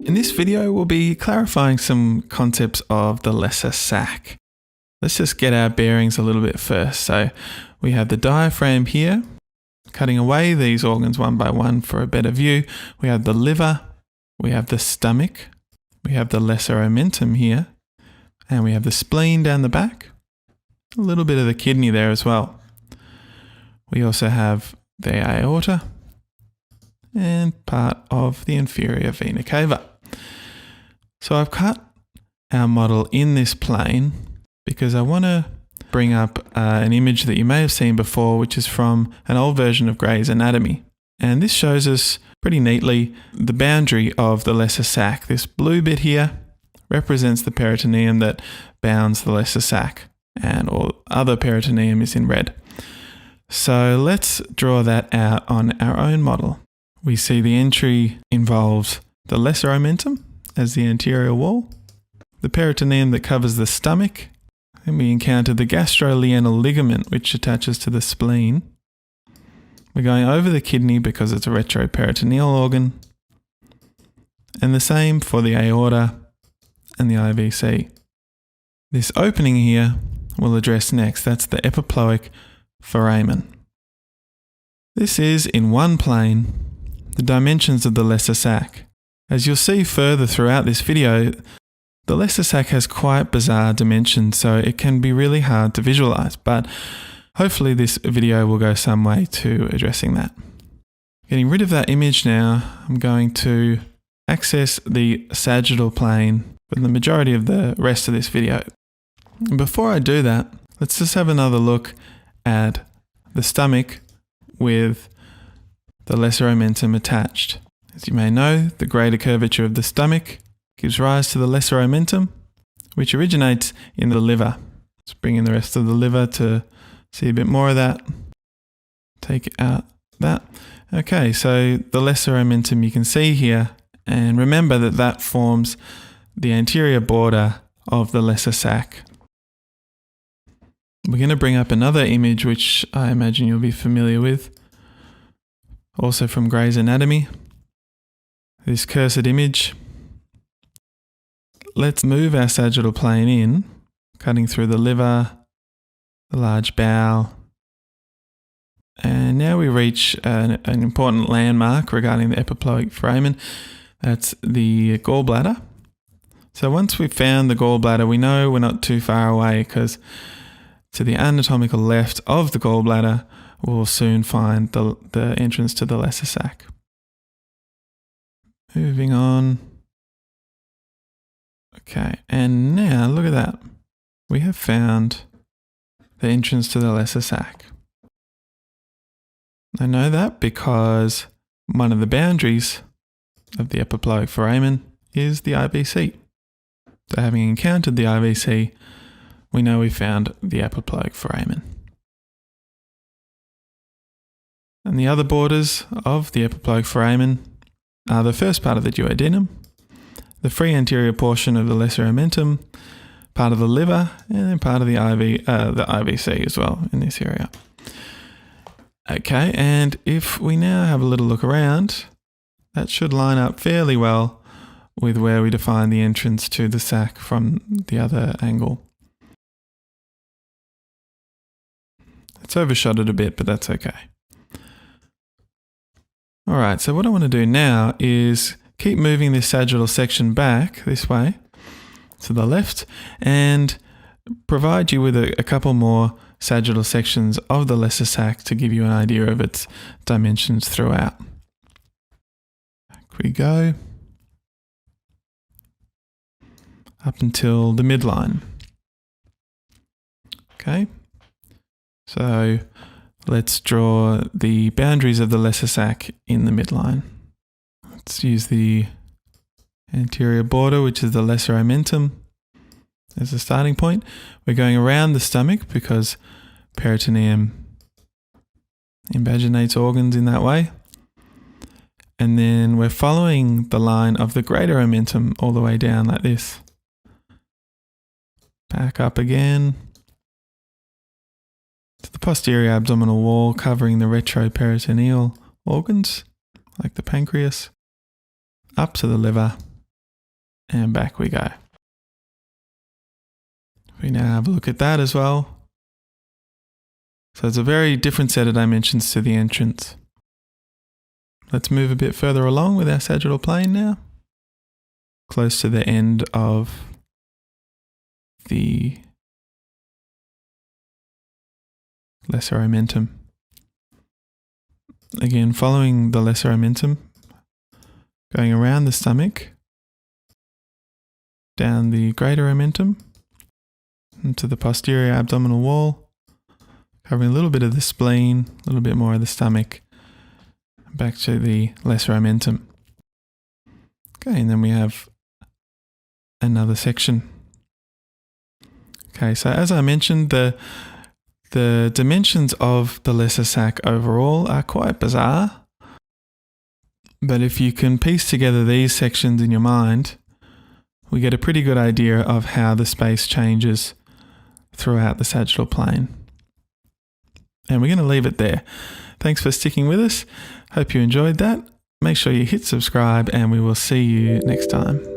In this video, we'll be clarifying some concepts of the lesser sac. Let's just get our bearings a little bit first. So we have the diaphragm here, cutting away these organs one by one for a better view. We have the liver, we have the stomach, we have the lesser omentum here, and we have the spleen down the back, a little bit of the kidney there as well. We also have the aorta and part of the inferior vena cava. So I've cut our model in this plane because I want to bring up an image that you may have seen before, which is from an old version of Gray's Anatomy. And this shows us pretty neatly the boundary of the lesser sac. This blue bit here represents the peritoneum that bounds the lesser sac, and all other peritoneum is in red. So let's draw that out on our own model. We see the entry involves the lesser omentum as the anterior wall, the peritoneum that covers the stomach, and we encounter the gastrolienal ligament which attaches to the spleen. We're going over the kidney because it's a retroperitoneal organ, and the same for the aorta and the IVC. This opening here we'll address next. That's the epiploic foramen. This is, in one plane, the dimensions of the lesser sac. As you'll see further throughout this video, the lesser sac has quite bizarre dimensions, so it can be really hard to visualize, but hopefully this video will go some way to addressing that. Getting rid of that image now, I'm going to access the sagittal plane for the majority of the rest of this video. And before I do that, let's just have another look at the stomach with the lesser omentum attached. As you may know, the greater curvature of the stomach gives rise to the lesser omentum, which originates in the liver. Let's bring in the rest of the liver to see a bit more of that. Take out that. Okay, so the lesser omentum you can see here, and remember that that forms the anterior border of the lesser sac. We're going to bring up another image which I imagine you'll be familiar with, also from Gray's Anatomy. This cursed image. Let's move our sagittal plane in, cutting through the liver, the large bowel, and now we reach an important landmark regarding the epiploic foramen. That's the gallbladder. So once we've found the gallbladder, we know we're not too far away, because to the anatomical left of the gallbladder, we'll soon find the entrance to the lesser sac. Moving on. Okay, and now look at that. We have found the entrance to the lesser sac. I know that because one of the boundaries of the epiploic foramen is the IVC. So having encountered the IVC, we know we found the epiploic foramen. And the other borders of the epiploic foramen are the first part of the duodenum, the free anterior portion of the lesser omentum, part of the liver, and then part of the IVC as well in this area. Okay, and if we now have a little look around, that should line up fairly well with where we define the entrance to the sac from the other angle. It's overshotted a bit, but that's okay. Alright, so what I want to do now is keep moving this sagittal section back this way to the left and provide you with a couple more sagittal sections of the lesser sac to give you an idea of its dimensions throughout. Back we go. Up until the midline. Okay. So let's draw the boundaries of the lesser sac in the midline. Let's use the anterior border, which is the lesser omentum, as a starting point. We're going around the stomach because peritoneum invaginates organs in that way. And then we're following the line of the greater omentum all the way down like this. Back up again to the posterior abdominal wall covering the retroperitoneal organs like the pancreas, up to the liver, and back we go. We now have a look at that as well. So it's a very different set of dimensions to the entrance. Let's move a bit further along with our sagittal plane now. Close to the end of the lesser omentum. Again, following the lesser omentum, going around the stomach, down the greater omentum, into the posterior abdominal wall, covering a little bit of the spleen, a little bit more of the stomach, back to the lesser omentum. Okay, and then we have another section. Okay, so as I mentioned, the dimensions of the lesser sac overall are quite bizarre. But if you can piece together these sections in your mind, we get a pretty good idea of how the space changes throughout the sagittal plane. And we're going to leave it there. Thanks for sticking with us. Hope you enjoyed that. Make sure you hit subscribe and we will see you next time.